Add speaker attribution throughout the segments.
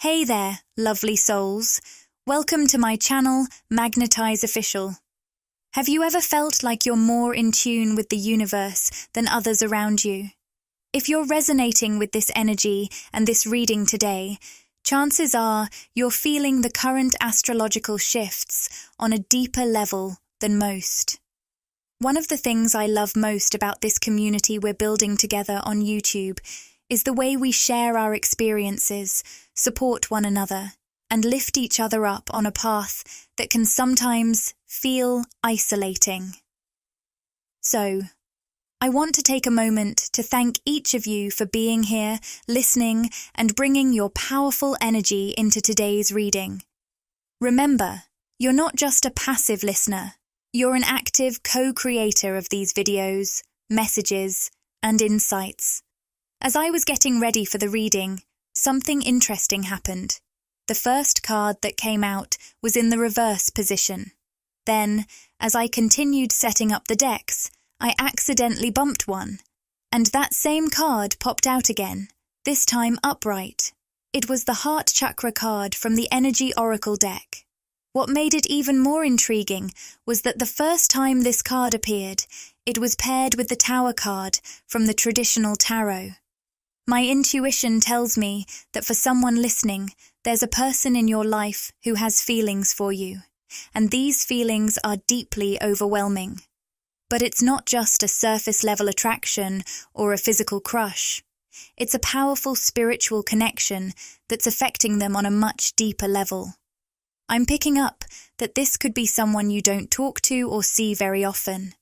Speaker 1: Hey there, lovely souls. Welcome to my channel, Magnetize Official. Have you ever felt like you're more in tune with the universe than others around you? If you're resonating with this energy and this reading today, chances are you're feeling the current astrological shifts on a deeper level than most. One of the things I love most about this community we're building together on YouTube is the way we share our experiences, support one another, and lift each other up on a path that can sometimes feel isolating. So, I want to take a moment to thank each of you for being here, listening, and bringing your powerful energy into today's reading. Remember, you're not just a passive listener, you're an active co-creator of these videos, messages, and insights. As I was getting ready for the reading, something interesting happened. The first card that came out was in the reverse position. Then, as I continued setting up the decks, I accidentally bumped one, and that same card popped out again, this time upright. It was the Heart Chakra card from the Energy Oracle deck. What made it even more intriguing was that the first time this card appeared, it was paired with the Tower card from the traditional tarot. My intuition tells me that for someone listening, there's a person in your life who has feelings for you, and these feelings are deeply overwhelming. But it's not just a surface-level attraction or a physical crush. It's a powerful spiritual connection that's affecting them on a much deeper level. I'm picking up that this could be someone you don't talk to or see very often.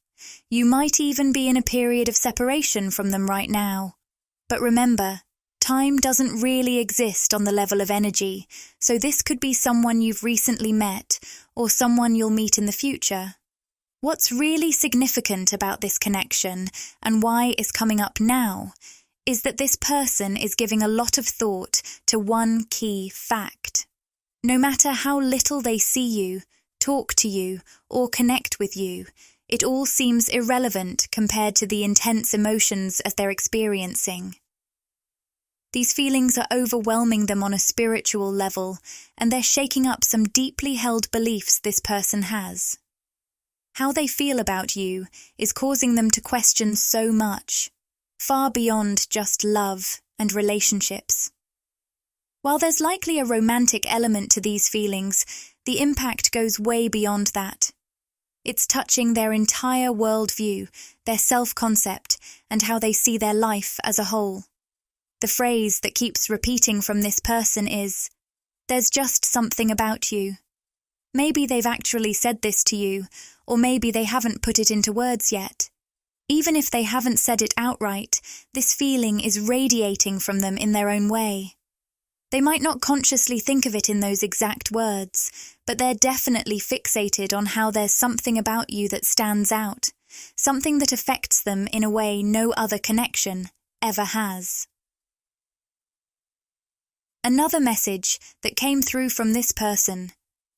Speaker 1: You might even be in a period of separation from them right now. But remember, time doesn't really exist on the level of energy, so this could be someone you've recently met or someone you'll meet in the future. What's really significant about this connection and why it's coming up now is that this person is giving a lot of thought to one key fact. No matter how little they see you, talk to you, or connect with you, it all seems irrelevant compared to the intense emotions as they're experiencing. These feelings are overwhelming them on a spiritual level, and they're shaking up some deeply held beliefs this person has. How they feel about you is causing them to question so much, far beyond just love and relationships. While there's likely a romantic element to these feelings, the impact goes way beyond that. It's touching their entire worldview, their self-concept, and how they see their life as a whole. The phrase that keeps repeating from this person is, "There's just something about you." Maybe they've actually said this to you, or maybe they haven't put it into words yet. Even if they haven't said it outright, this feeling is radiating from them in their own way. They might not consciously think of it in those exact words, but they're definitely fixated on how there's something about you that stands out, something that affects them in a way no other connection ever has. Another message that came through from this person,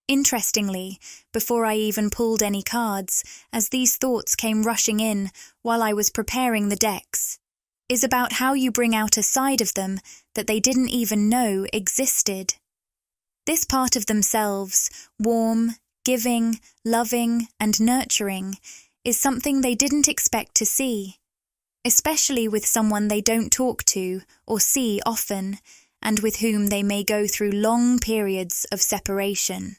Speaker 1: interestingly, before I even pulled any cards, as these thoughts came rushing in while I was preparing the decks, is about how you bring out a side of them that they didn't even know existed. This part of themselves, warm, giving, loving, and nurturing, is something they didn't expect to see, especially with someone they don't talk to or see often, and with whom they may go through long periods of separation.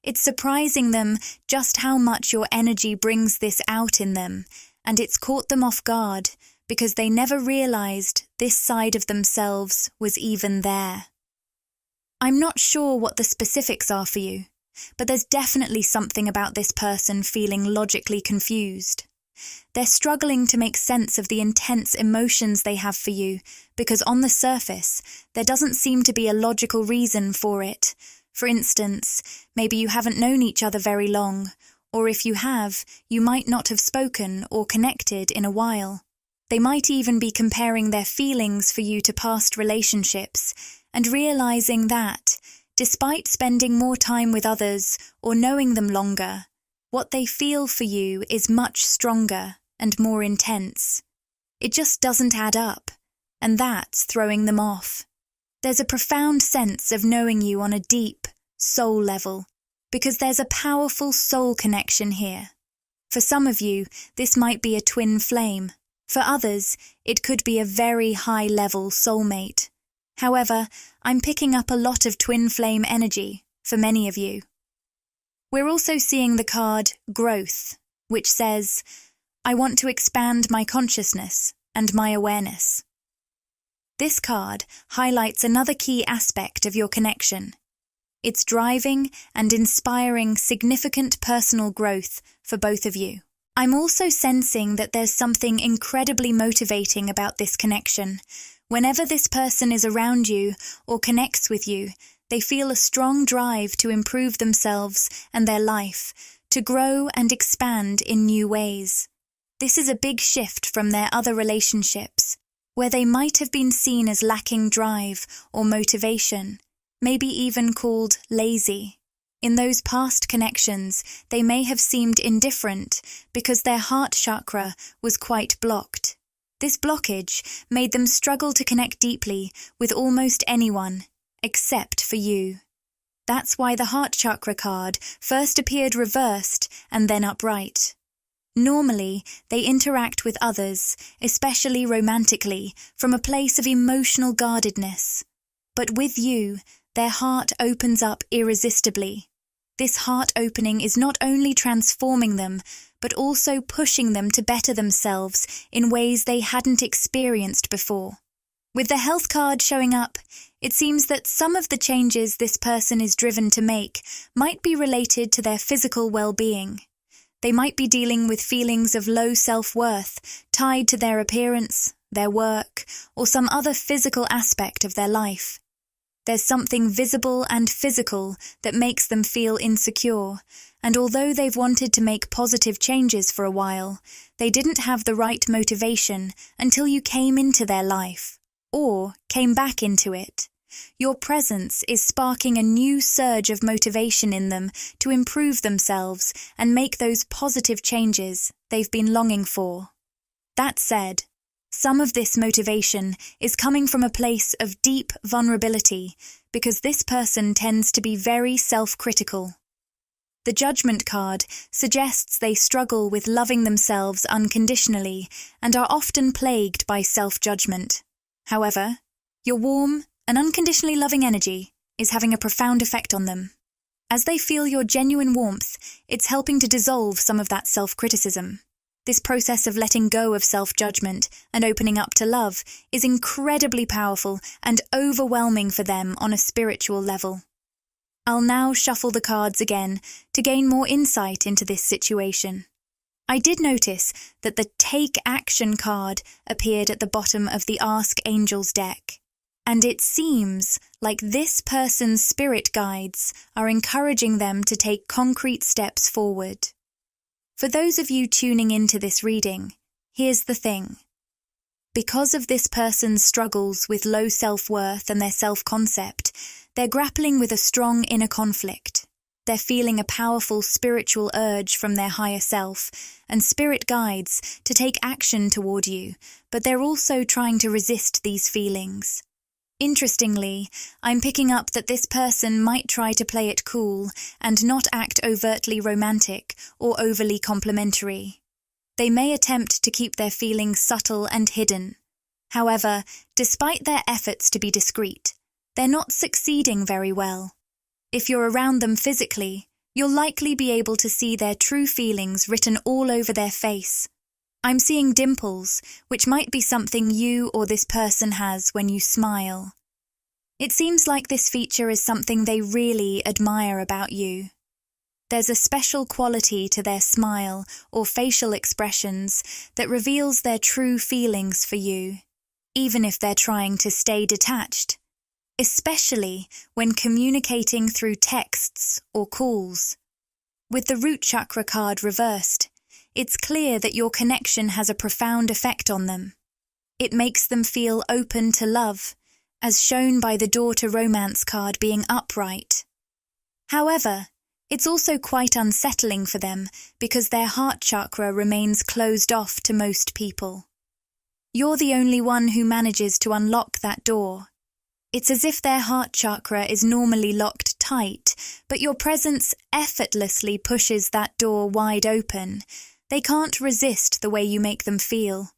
Speaker 1: It's surprising them just how much your energy brings this out in them, and it's caught them off guard because they never realized this side of themselves was even there. I'm not sure what the specifics are for you, but there's definitely something about this person feeling logically confused. They're struggling to make sense of the intense emotions they have for you because on the surface, there doesn't seem to be a logical reason for it. For instance, maybe you haven't known each other very long, or if you have, you might not have spoken or connected in a while. They might even be comparing their feelings for you to past relationships and realizing that, despite spending more time with others or knowing them longer, what they feel for you is much stronger and more intense. It just doesn't add up, and that's throwing them off. There's a profound sense of knowing you on a deep, soul level, because there's a powerful soul connection here. For some of you, this might be a twin flame. For others, it could be a very high-level soulmate. However, I'm picking up a lot of twin flame energy for many of you. We're also seeing the card Growth, which says, I want to expand my consciousness and my awareness. This card highlights another key aspect of your connection. It's driving and inspiring significant personal growth for both of you. I'm also sensing that there's something incredibly motivating about this connection. Whenever this person is around you or connects with you, they feel a strong drive to improve themselves and their life, to grow and expand in new ways. This is a big shift from their other relationships, where they might have been seen as lacking drive or motivation, maybe even called lazy. In those past connections, they may have seemed indifferent because their heart chakra was quite blocked. This blockage made them struggle to connect deeply with almost anyone, except for you. That's why the heart chakra card first appeared reversed and then upright. Normally, they interact with others, especially romantically, from a place of emotional guardedness. But with you, their heart opens up irresistibly. This heart opening is not only transforming them, but also pushing them to better themselves in ways they hadn't experienced before. With the health card showing up, it seems that some of the changes this person is driven to make might be related to their physical well-being. They might be dealing with feelings of low self-worth tied to their appearance, their work, or some other physical aspect of their life. There's something visible and physical that makes them feel insecure, and although they've wanted to make positive changes for a while, they didn't have the right motivation until you came into their life, or came back into it. Your presence is sparking a new surge of motivation in them to improve themselves and make those positive changes they've been longing for. That said, some of this motivation is coming from a place of deep vulnerability because this person tends to be very self-critical. The Judgment card suggests they struggle with loving themselves unconditionally and are often plagued by self-judgment. However, your warm and unconditionally loving energy is having a profound effect on them. As they feel your genuine warmth, it's helping to dissolve some of that self-criticism. This process of letting go of self-judgment and opening up to love is incredibly powerful and overwhelming for them on a spiritual level. I'll now shuffle the cards again to gain more insight into this situation. I did notice that the Take Action card appeared at the bottom of the Ask Angels deck, and it seems like this person's spirit guides are encouraging them to take concrete steps forward. For those of you tuning into this reading, here's the thing. Because of this person's struggles with low self-worth and their self-concept, they're grappling with a strong inner conflict. They're feeling a powerful spiritual urge from their higher self and spirit guides to take action toward you, but they're also trying to resist these feelings. Interestingly, I'm picking up that this person might try to play it cool and not act overtly romantic or overly complimentary. They may attempt to keep their feelings subtle and hidden. However, despite their efforts to be discreet, they're not succeeding very well. If you're around them physically, you'll likely be able to see their true feelings written all over their face. I'm seeing dimples, which might be something you or this person has when you smile. It seems like this feature is something they really admire about you. There's a special quality to their smile or facial expressions that reveals their true feelings for you, even if they're trying to stay detached, especially when communicating through texts or calls. With the Root Chakra card reversed, it's clear that your connection has a profound effect on them. It makes them feel open to love, as shown by the Door to Romance card being upright. However, it's also quite unsettling for them because their heart chakra remains closed off to most people. You're the only one who manages to unlock that door. It's as if their heart chakra is normally locked tight, but your presence effortlessly pushes that door wide open. They can't resist the way you make them feel.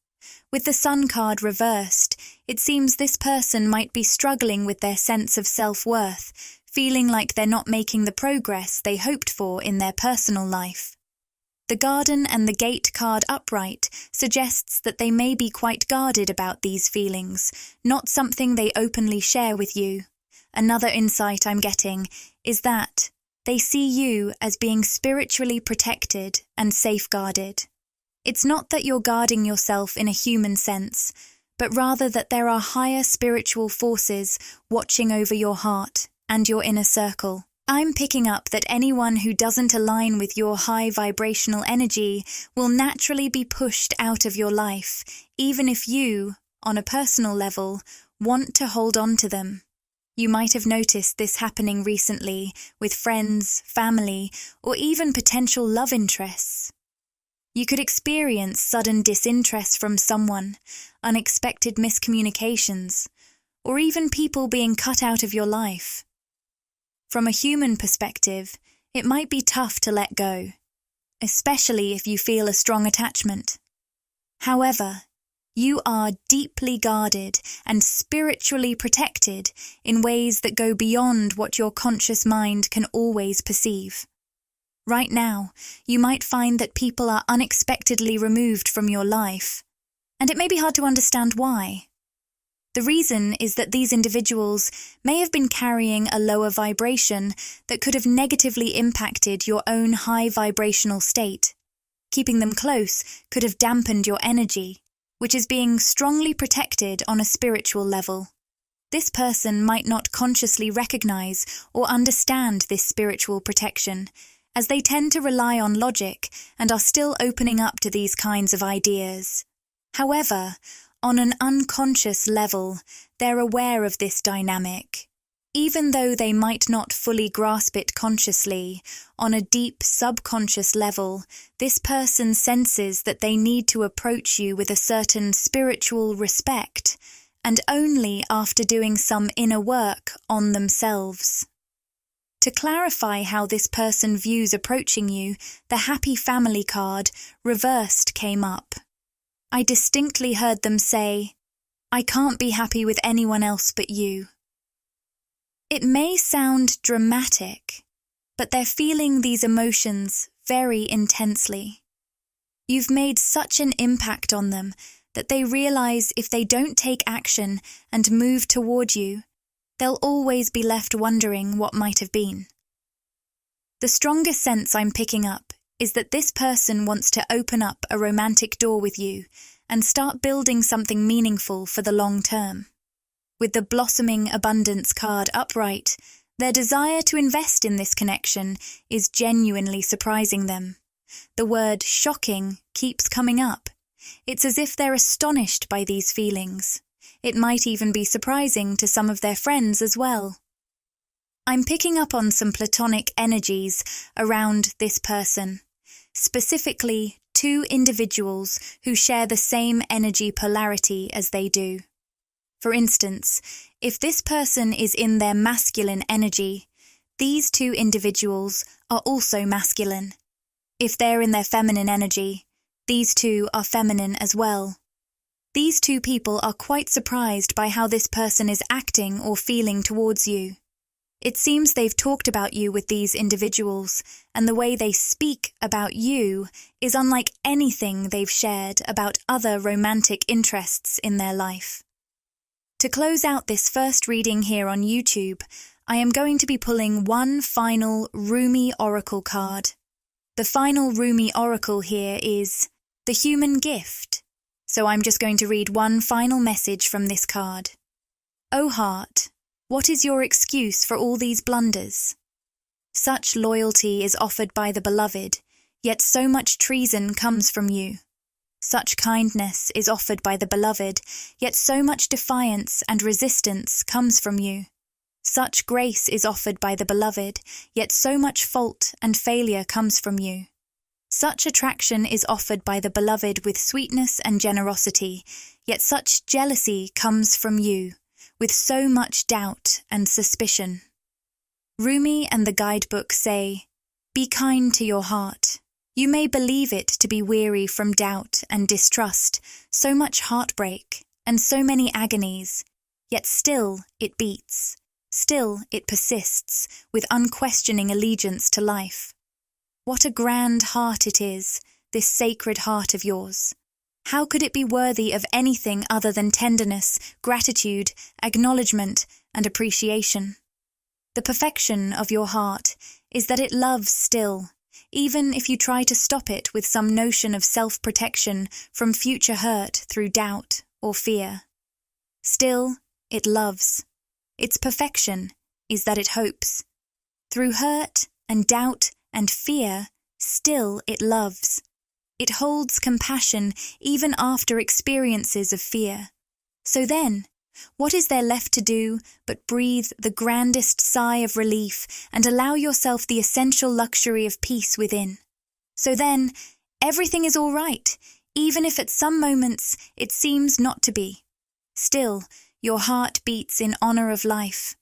Speaker 1: With the Sun card reversed, it seems this person might be struggling with their sense of self-worth, feeling like they're not making the progress they hoped for in their personal life. The Garden and the Gate card upright suggests that they may be quite guarded about these feelings, not something they openly share with you. Another insight I'm getting is that they see you as being spiritually protected and safeguarded. It's not that you're guarding yourself in a human sense, but rather that there are higher spiritual forces watching over your heart and your inner circle. I'm picking up that anyone who doesn't align with your high vibrational energy will naturally be pushed out of your life, even if you, on a personal level, want to hold on to them. You might have noticed this happening recently with friends, family, or even potential love interests. You could experience sudden disinterest from someone, unexpected miscommunications, or even people being cut out of your life. From a human perspective, it might be tough to let go, especially if you feel a strong attachment. However, you are deeply guarded and spiritually protected in ways that go beyond what your conscious mind can always perceive. Right now, you might find that people are unexpectedly removed from your life, and it may be hard to understand why. The reason is that these individuals may have been carrying a lower vibration that could have negatively impacted your own high vibrational state. Keeping them close could have dampened your energy, which is being strongly protected on a spiritual level. This person might not consciously recognize or understand this spiritual protection, as they tend to rely on logic and are still opening up to these kinds of ideas. However, on an unconscious level, they're aware of this dynamic. Even though they might not fully grasp it consciously, on a deep subconscious level, this person senses that they need to approach you with a certain spiritual respect, and only after doing some inner work on themselves. To clarify how this person views approaching you, the Happy Family card, reversed, came up. I distinctly heard them say, "I can't be happy with anyone else but you." It may sound dramatic, but they're feeling these emotions very intensely. You've made such an impact on them that they realize if they don't take action and move toward you, they'll always be left wondering what might have been. The strongest sense I'm picking up is that this person wants to open up a romantic door with you and start building something meaningful for the long term. With the Blossoming Abundance card upright, their desire to invest in this connection is genuinely surprising them. The word shocking keeps coming up. It's as if they're astonished by these feelings. It might even be surprising to some of their friends as well. I'm picking up on some platonic energies around this person, specifically two individuals who share the same energy polarity as they do. For instance, if this person is in their masculine energy, these two individuals are also masculine. If they're in their feminine energy, these two are feminine as well. These two people are quite surprised by how this person is acting or feeling towards you. It seems they've talked about you with these individuals, and the way they speak about you is unlike anything they've shared about other romantic interests in their life. To close out this first reading here on YouTube, I am going to be pulling one final Rumi Oracle card. The final Rumi Oracle here is the Human Gift, so I'm just going to read one final message from this card. O heart, what is your excuse for all these blunders? Such loyalty is offered by the beloved, yet so much treason comes from you. Such kindness is offered by the beloved, yet so much defiance and resistance comes from you. Such grace is offered by the beloved, yet so much fault and failure comes from you. Such attraction is offered by the beloved with sweetness and generosity, yet such jealousy comes from you, with so much doubt and suspicion. Rumi and the guidebook say, "Be kind to your heart. You may believe it to be weary from doubt and distrust, so much heartbreak and so many agonies, yet still it beats, still it persists with unquestioning allegiance to life. What a grand heart it is, this sacred heart of yours. How could it be worthy of anything other than tenderness, gratitude, acknowledgement, and appreciation? The perfection of your heart is that it loves still, even if you try to stop it with some notion of self-protection from future hurt through doubt or fear. Still, it loves. Its perfection is that it hopes. Through hurt and doubt and fear, still it loves. It holds compassion even after experiences of fear. So then, what is there left to do but breathe the grandest sigh of relief and allow yourself the essential luxury of peace within? So then, everything is all right, even if at some moments it seems not to be. Still, your heart beats in honor of life.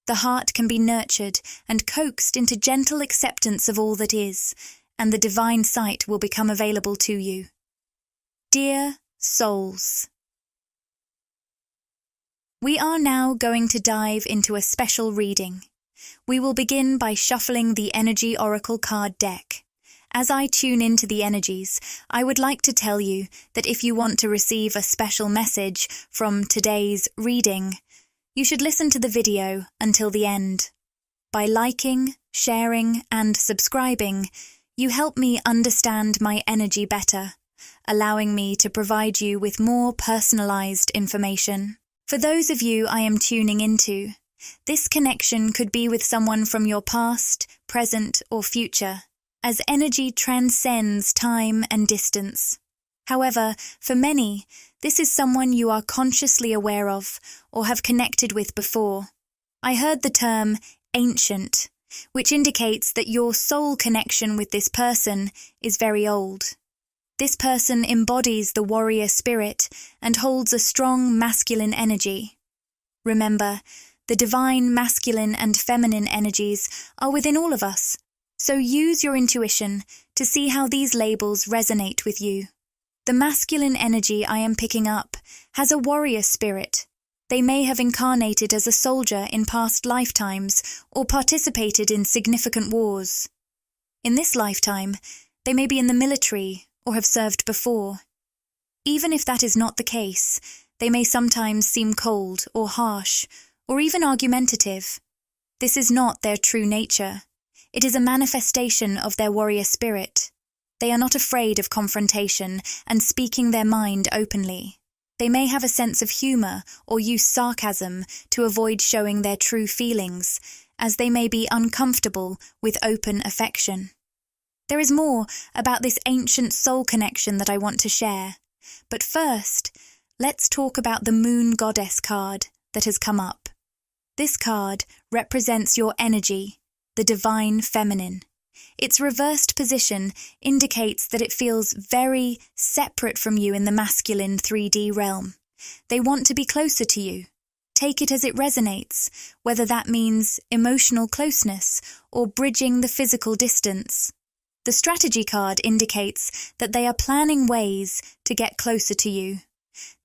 Speaker 1: The heart can be nurtured and coaxed into gentle acceptance of all that is, and the divine sight will become available to you. Dear souls, we are now going to dive into a special reading. We will begin by shuffling the Energy Oracle card deck. As I tune into the energies, I would like to tell you that if you want to receive a special message from today's reading, you should listen to the video until the end. By liking, sharing, and subscribing, you help me understand my energy better, allowing me to provide you with more personalized information. For those of you I am tuning into, this connection could be with someone from your past, present, or future, as energy transcends time and distance. However, for many, this is someone you are consciously aware of or have connected with before. I heard the term ancient, which indicates that your soul connection with this person is very old. This person embodies the warrior spirit and holds a strong masculine energy. Remember, the divine masculine and feminine energies are within all of us, so use your intuition to see how these labels resonate with you. The masculine energy I am picking up has a warrior spirit. They may have incarnated as a soldier in past lifetimes or participated in significant wars. In this lifetime, they may be in the military or have served before. Even if that is not the case, they may sometimes seem cold or harsh or even argumentative. This is not their true nature. It is a manifestation of their warrior spirit. They are not afraid of confrontation and speaking their mind openly. They may have a sense of humor or use sarcasm to avoid showing their true feelings, as they may be uncomfortable with open affection. There is more about this ancient soul connection that I want to share. But first, let's talk about the Moon Goddess card that has come up. This card represents your energy, the divine feminine. Its reversed position indicates that it feels very separate from you in the masculine 3D realm. They want to be closer to you. Take it as it resonates, whether that means emotional closeness or bridging the physical distance. The strategy card indicates that they are planning ways to get closer to you.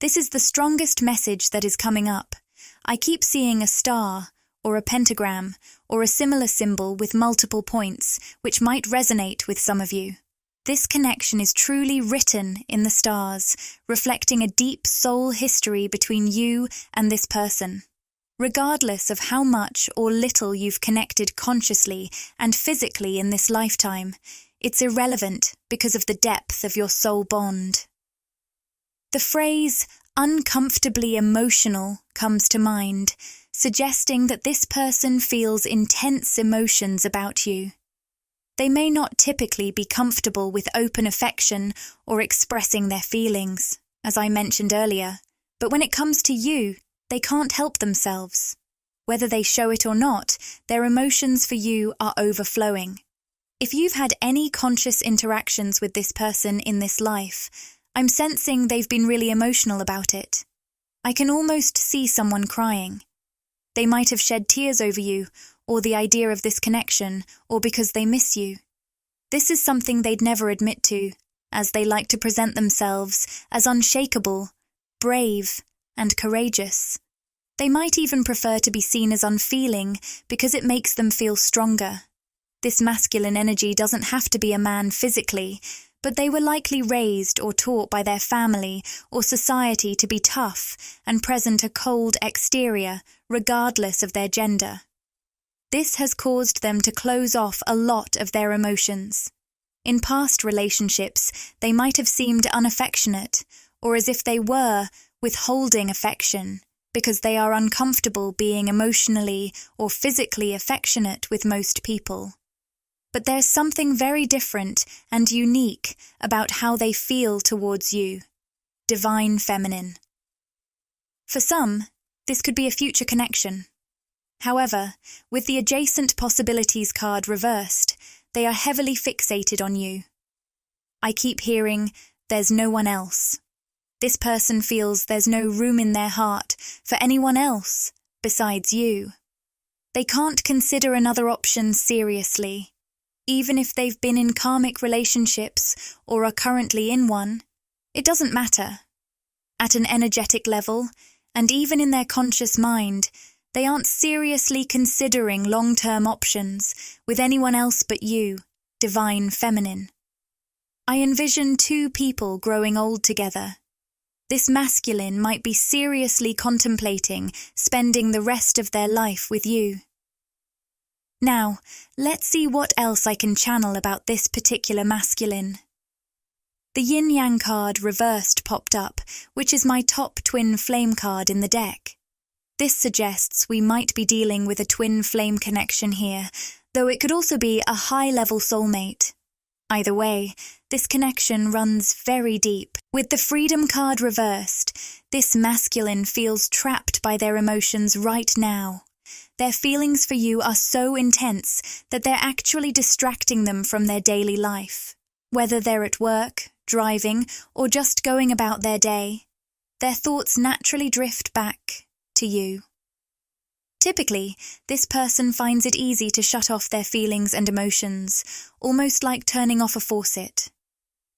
Speaker 1: This is the strongest message that is coming up. I keep seeing a star, or a pentagram, or a similar symbol with multiple points, which might resonate with some of you. This connection is truly written in the stars, reflecting a deep soul history between you and this person. Regardless of how much or little you've connected consciously and physically in this lifetime, it's irrelevant because of the depth of your soul bond. The phrase uncomfortably emotional comes to mind, suggesting that this person feels intense emotions about you. They may not typically be comfortable with open affection or expressing their feelings, as I mentioned earlier, but when it comes to you, they can't help themselves. Whether they show it or not, their emotions for you are overflowing. If you've had any conscious interactions with this person in this life, I'm sensing they've been really emotional about it. I can almost see someone crying. They might have shed tears over you, or the idea of this connection, or because they miss you. This is something they'd never admit to, as they like to present themselves as unshakable, brave, and courageous. They might even prefer to be seen as unfeeling because it makes them feel stronger. This masculine energy doesn't have to be a man physically, but they were likely raised or taught by their family or society to be tough and present a cold exterior, regardless of their gender. This has caused them to close off a lot of their emotions. In past relationships, they might have seemed unaffectionate, or as if they were withholding affection, because they are uncomfortable being emotionally or physically affectionate with most people. But there's something very different and unique about how they feel towards you. Divine Feminine. For some, this could be a future connection. However, with the Adjacent Possibilities card reversed, they are heavily fixated on you. I keep hearing, there's no one else. This person feels there's no room in their heart for anyone else besides you. They can't consider another option seriously. Even if they've been in karmic relationships or are currently in one, it doesn't matter. At an energetic level, and even in their conscious mind, they aren't seriously considering long-term options with anyone else but you, Divine Feminine. I envision two people growing old together. This masculine might be seriously contemplating spending the rest of their life with you. Now, let's see what else I can channel about this particular masculine. The Yin-Yang card reversed popped up, which is my top twin flame card in the deck. This suggests we might be dealing with a twin flame connection here, though it could also be a high-level soulmate. Either way, this connection runs very deep. With the Freedom card reversed, this masculine feels trapped by their emotions right now. Their feelings for you are so intense that they're actually distracting them from their daily life. Whether they're at work, driving, or just going about their day, their thoughts naturally drift back to you. Typically, this person finds it easy to shut off their feelings and emotions, almost like turning off a faucet.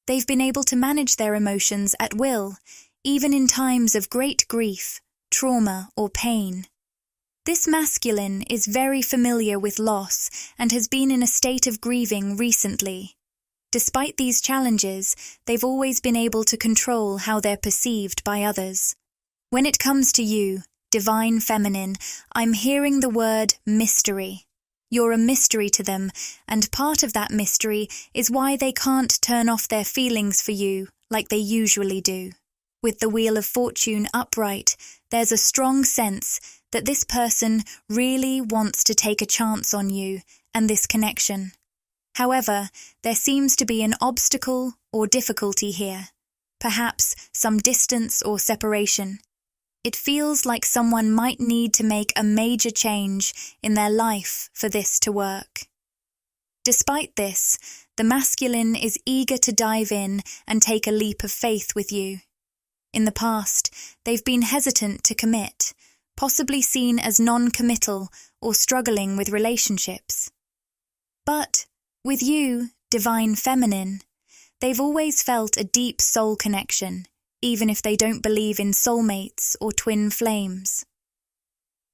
Speaker 1: They've been able to manage their emotions at will, even in times of great grief, trauma, or pain. This masculine is very familiar with loss and has been in a state of grieving recently. Despite these challenges, they've always been able to control how they're perceived by others. When it comes to you, Divine Feminine, I'm hearing the word mystery. You're a mystery to them, and part of that mystery is why they can't turn off their feelings for you like they usually do. With the Wheel of Fortune upright, there's a strong sense that this person really wants to take a chance on you and this connection. However, there seems to be an obstacle or difficulty here, perhaps some distance or separation. It feels like someone might need to make a major change in their life for this to work. Despite this, the masculine is eager to dive in and take a leap of faith with you. In the past, they've been hesitant to commit, possibly seen as non-committal or struggling with relationships. But with you, Divine Feminine, they've always felt a deep soul connection, even if they don't believe in soulmates or twin flames.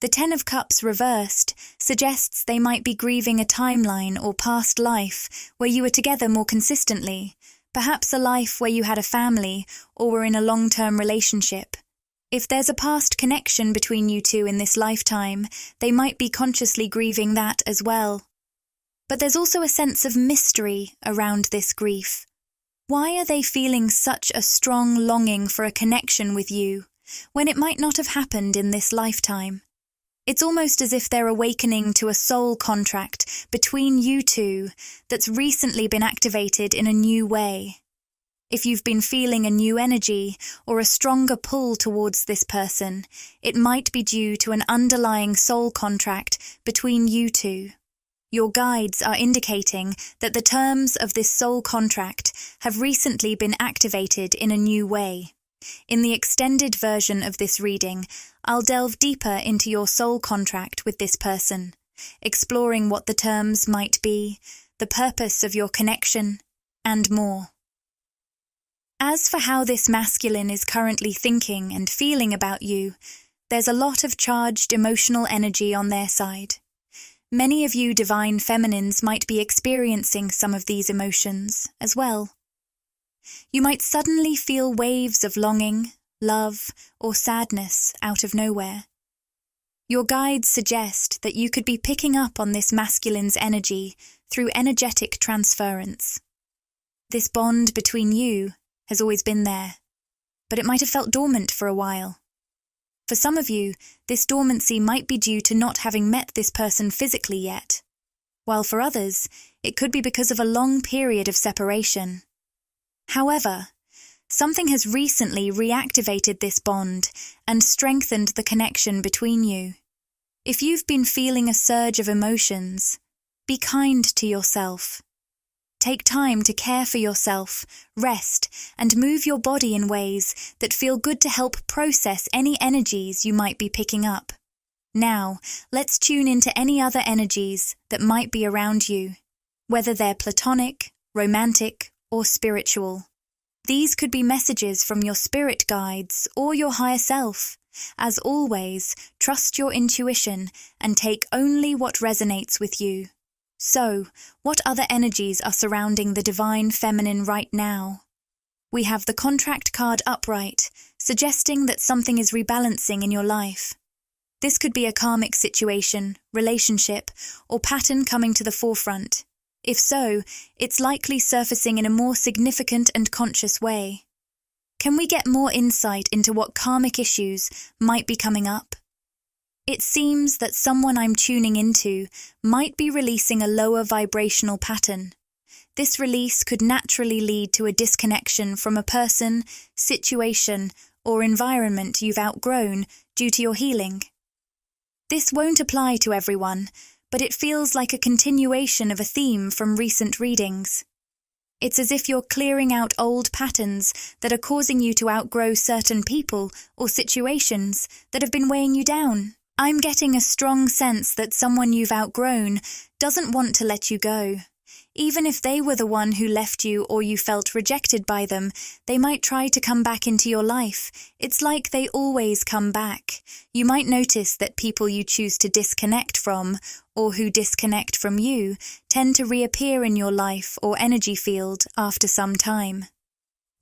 Speaker 1: The Ten of Cups reversed suggests they might be grieving a timeline or past life where you were together more consistently, perhaps a life where you had a family or were in a long-term relationship. If there's a past connection between you two in this lifetime, they might be consciously grieving that as well. But there's also a sense of mystery around this grief. Why are they feeling such a strong longing for a connection with you, when it might not have happened in this lifetime? It's almost as if they're awakening to a soul contract between you two that's recently been activated in a new way. If you've been feeling a new energy or a stronger pull towards this person, it might be due to an underlying soul contract between you two. Your guides are indicating that the terms of this soul contract have recently been activated in a new way. In the extended version of this reading, I'll delve deeper into your soul contract with this person, exploring what the terms might be, the purpose of your connection, and more. As for how this masculine is currently thinking and feeling about you, there's a lot of charged emotional energy on their side. Many of you divine feminines might be experiencing some of these emotions as well. You might suddenly feel waves of longing, love, or sadness out of nowhere. Your guides suggest that you could be picking up on this masculine's energy through energetic transference. This bond between you has always been there, but it might have felt dormant for a while. For some of you, this dormancy might be due to not having met this person physically yet, while for others, it could be because of a long period of separation. However, something has recently reactivated this bond and strengthened the connection between you. If you've been feeling a surge of emotions, be kind to yourself. Take time to care for yourself, rest, and move your body in ways that feel good to help process any energies you might be picking up. Now, let's tune into any other energies that might be around you, whether they're platonic, romantic, or spiritual. These could be messages from your spirit guides or your higher self. As always, trust your intuition and take only what resonates with you. So, what other energies are surrounding the divine feminine right now? We have the contract card upright, suggesting that something is rebalancing in your life. This could be a karmic situation, relationship, or pattern coming to the forefront. If so, it's likely surfacing in a more significant and conscious way. Can we get more insight into what karmic issues might be coming up? It seems that someone I'm tuning into might be releasing a lower vibrational pattern. This release could naturally lead to a disconnection from a person, situation, or environment you've outgrown due to your healing. This won't apply to everyone, but it feels like a continuation of a theme from recent readings. It's as if you're clearing out old patterns that are causing you to outgrow certain people or situations that have been weighing you down. I'm getting a strong sense that someone you've outgrown doesn't want to let you go. Even if they were the one who left you or you felt rejected by them, they might try to come back into your life. It's like they always come back. You might notice that people you choose to disconnect from, or who disconnect from you, tend to reappear in your life or energy field after some time.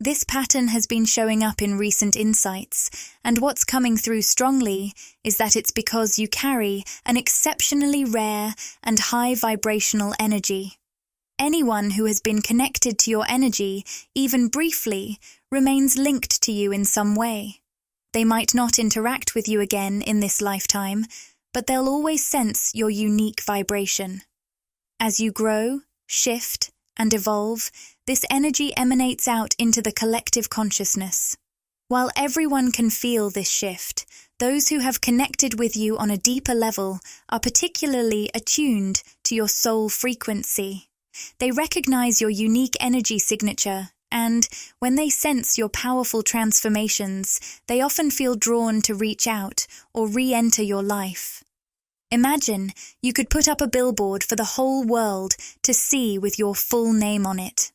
Speaker 1: This pattern has been showing up in recent insights, and what's coming through strongly is that it's because you carry an exceptionally rare and high vibrational energy. Anyone who has been connected to your energy, even briefly, remains linked to you in some way. They might not interact with you again in this lifetime, but they'll always sense your unique vibration. As you grow, shift, and evolve, this energy emanates out into the collective consciousness. While everyone can feel this shift, those who have connected with you on a deeper level are particularly attuned to your soul frequency. They recognize your unique energy signature, and when they sense your powerful transformations, they often feel drawn to reach out or re-enter your life. Imagine you could put up a billboard for the whole world to see with your full name on it.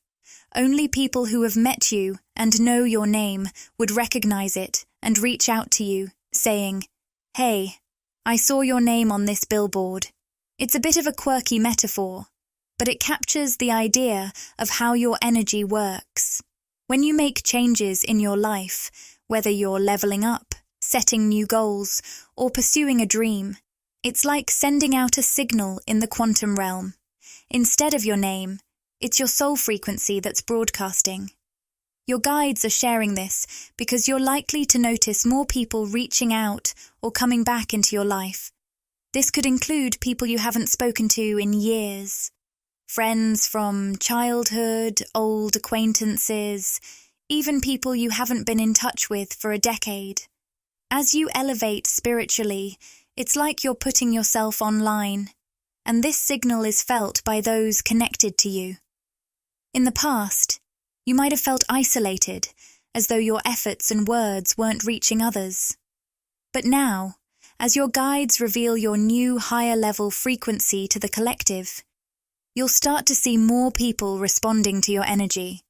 Speaker 1: Only people who have met you and know your name would recognize it and reach out to you, saying, "Hey, I saw your name on this billboard." It's a bit of a quirky metaphor, but it captures the idea of how your energy works. When you make changes in your life, whether you're leveling up, setting new goals, or pursuing a dream, it's like sending out a signal in the quantum realm. Instead of your name, it's your soul frequency that's broadcasting. Your guides are sharing this because you're likely to notice more people reaching out or coming back into your life. This could include people you haven't spoken to in years, friends from childhood, old acquaintances, even people you haven't been in touch with for a decade. As you elevate spiritually, it's like you're putting yourself online, and this signal is felt by those connected to you. In the past, you might have felt isolated as though your efforts and words weren't reaching others. But now, as your guides reveal your new higher-level frequency to the collective, you'll start to see more people responding to your energy.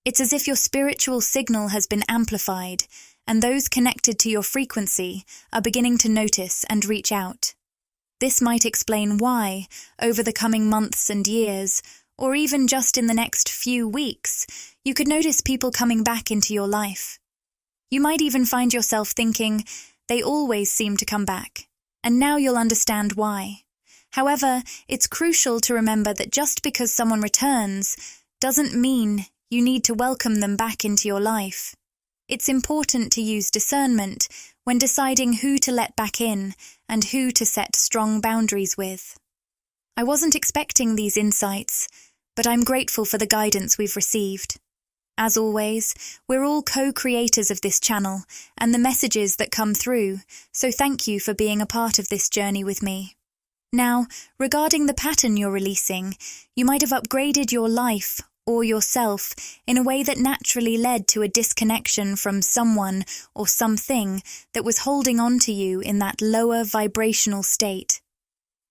Speaker 1: It's as if your spiritual signal has been amplified, and those connected to your frequency are beginning to notice and reach out. This might explain why, over the coming months and years, or even just in the next few weeks, you could notice people coming back into your life. You might even find yourself thinking, they always seem to come back, and now you'll understand why. However, it's crucial to remember that just because someone returns doesn't mean you need to welcome them back into your life. It's important to use discernment when deciding who to let back in and who to set strong boundaries with. I wasn't expecting these insights, but I'm grateful for the guidance we've received. As always, we're all co-creators of this channel and the messages that come through, so thank you for being a part of this journey with me. Now, regarding the pattern you're releasing, you might have upgraded your life or yourself in a way that naturally led to a disconnection from someone or something that was holding on to you in that lower vibrational state.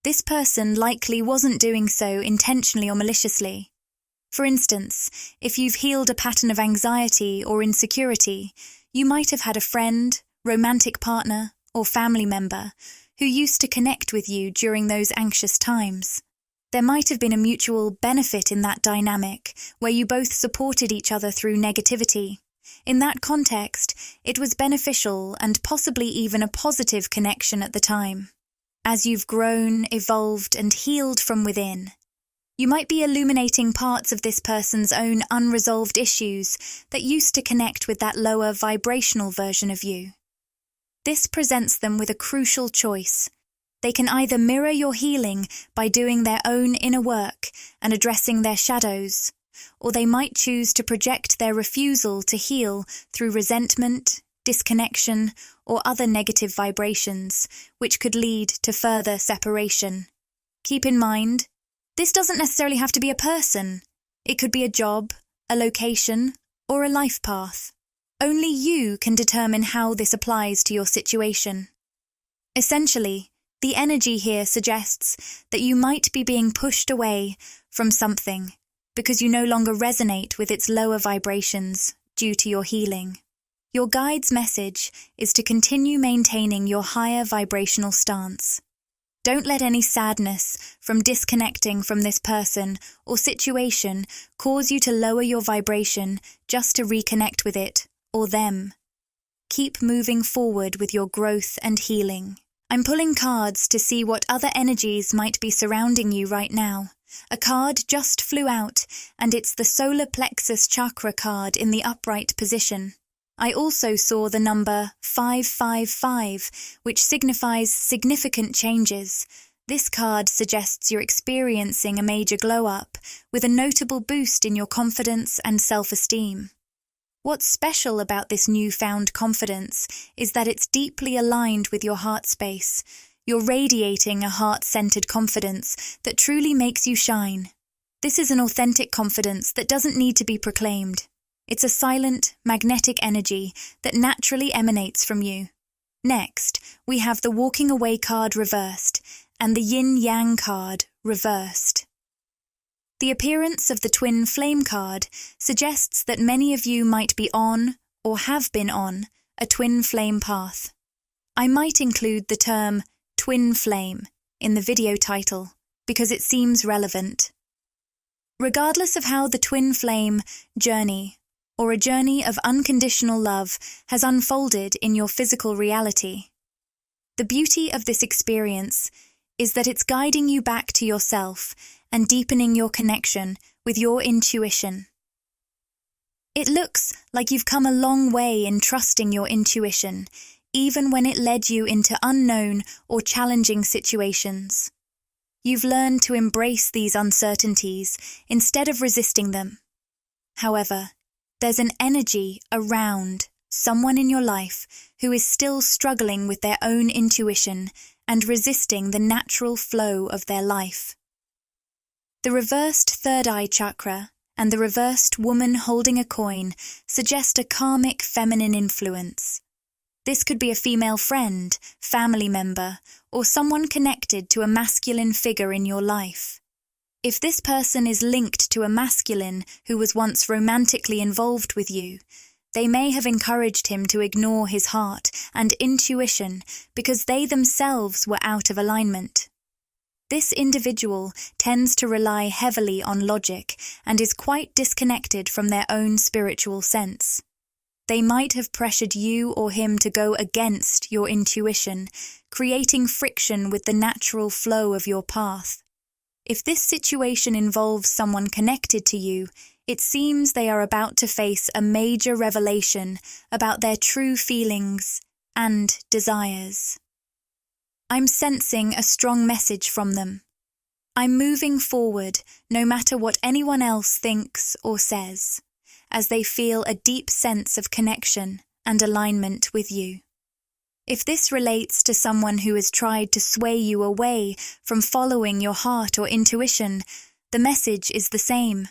Speaker 1: This person likely wasn't doing so intentionally or maliciously. For instance, if you've healed a pattern of anxiety or insecurity, you might have had a friend, romantic partner, or family member who used to connect with you during those anxious times. There might have been a mutual benefit in that dynamic, where you both supported each other through negativity. In that context, it was beneficial and possibly even a positive connection at the time. As you've grown, evolved, and healed from within, you might be illuminating parts of this person's own unresolved issues that used to connect with that lower vibrational version of you. This presents them with a crucial choice. They can either mirror your healing by doing their own inner work and addressing their shadows, or they might choose to project their refusal to heal through resentment, disconnection, or other negative vibrations, which could lead to further separation. Keep in mind, this doesn't necessarily have to be a person. It could be a job, a location, or a life path. Only you can determine how this applies to your situation. Essentially, the energy here suggests that you might be being pushed away from something because you no longer resonate with its lower vibrations due to your healing. Your guide's message is to continue maintaining your higher vibrational stance. Don't let any sadness from disconnecting from this person or situation cause you to lower your vibration just to reconnect with it or them. Keep moving forward with your growth and healing. I'm pulling cards to see what other energies might be surrounding you right now. A card just flew out, and it's the solar plexus chakra card in the upright position. I also saw the number 555, which signifies significant changes. This card suggests you're experiencing a major glow-up, with a notable boost in your confidence and self-esteem. What's special about this newfound confidence is that it's deeply aligned with your heart space. You're radiating a heart-centered confidence that truly makes you shine. This is an authentic confidence that doesn't need to be proclaimed. It's a silent, magnetic energy that naturally emanates from you. Next, we have the Walking Away card reversed and the Yin-Yang card reversed. The appearance of the Twin Flame card suggests that many of you might be on, or have been on, a twin flame path. I might include the term twin flame in the video title because it seems relevant. Regardless of how the twin flame journey or a journey of unconditional love has unfolded in your physical reality, the beauty of this experience is that it's guiding you back to yourself and deepening your connection with your intuition. It looks like you've come a long way in trusting your intuition, even when it led you into unknown or challenging situations. You've learned to embrace these uncertainties instead of resisting them. However, there's an energy around someone in your life who is still struggling with their own intuition and resisting the natural flow of their life. The reversed third eye chakra and the reversed woman holding a coin suggest a karmic feminine influence. This could be a female friend, family member, or someone connected to a masculine figure in your life. If this person is linked to a masculine who was once romantically involved with you, they may have encouraged him to ignore his heart and intuition because they themselves were out of alignment. This individual tends to rely heavily on logic and is quite disconnected from their own spiritual sense. They might have pressured you or him to go against your intuition, creating friction with the natural flow of your path. If this situation involves someone connected to you, it seems they are about to face a major revelation about their true feelings and desires. I'm sensing a strong message from them. I'm moving forward no matter what anyone else thinks or says, as they feel a deep sense of connection and alignment with you. If this relates to someone who has tried to sway you away from following your heart or intuition, the message is the same.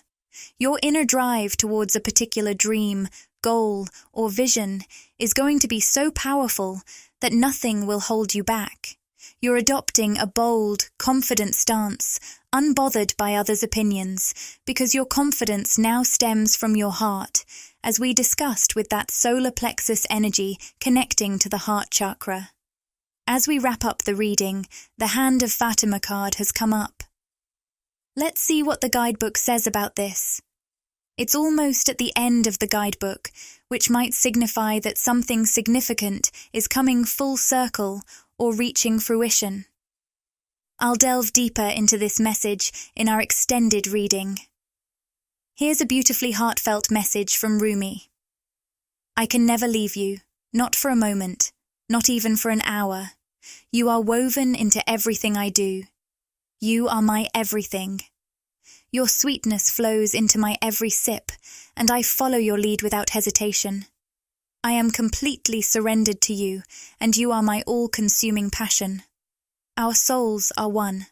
Speaker 1: Your inner drive towards a particular dream, goal, or vision is going to be so powerful that nothing will hold you back. You're adopting a bold, confident stance, unbothered by others' opinions, because your confidence now stems from your heart, as we discussed with that solar plexus energy connecting to the heart chakra. As we wrap up the reading, the Hand of Fatima card has come up. Let's see what the guidebook says about this. It's almost at the end of the guidebook, which might signify that something significant is coming full circle or reaching fruition. I'll delve deeper into this message in our extended reading. Here's a beautifully heartfelt message from Rumi. I can never leave you, not for a moment, not even for an hour. You are woven into everything I do. You are my everything. Your sweetness flows into my every sip, and I follow your lead without hesitation. I am completely surrendered to you, and you are my all-consuming passion. Our souls are one.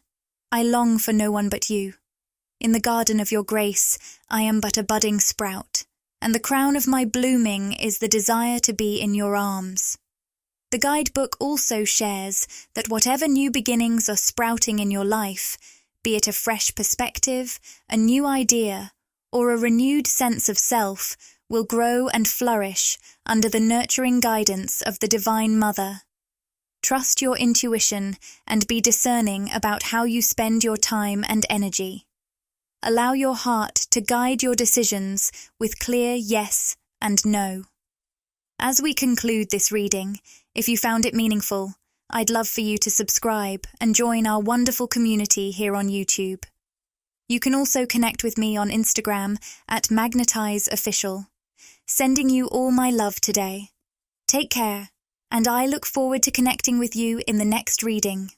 Speaker 1: I long for no one but you. In the garden of your grace, I am but a budding sprout, and the crown of my blooming is the desire to be in your arms. The guidebook also shares that whatever new beginnings are sprouting in your life, be it a fresh perspective, a new idea, or a renewed sense of self, will grow and flourish under the nurturing guidance of the Divine Mother. Trust your intuition and be discerning about how you spend your time and energy. Allow your heart to guide your decisions with clear yes and no. As we conclude this reading, if you found it meaningful, I'd love for you to subscribe and join our wonderful community here on YouTube. You can also connect with me on Instagram at MagnetizeOfficial. Sending you all my love today. Take care, and I look forward to connecting with you in the next reading.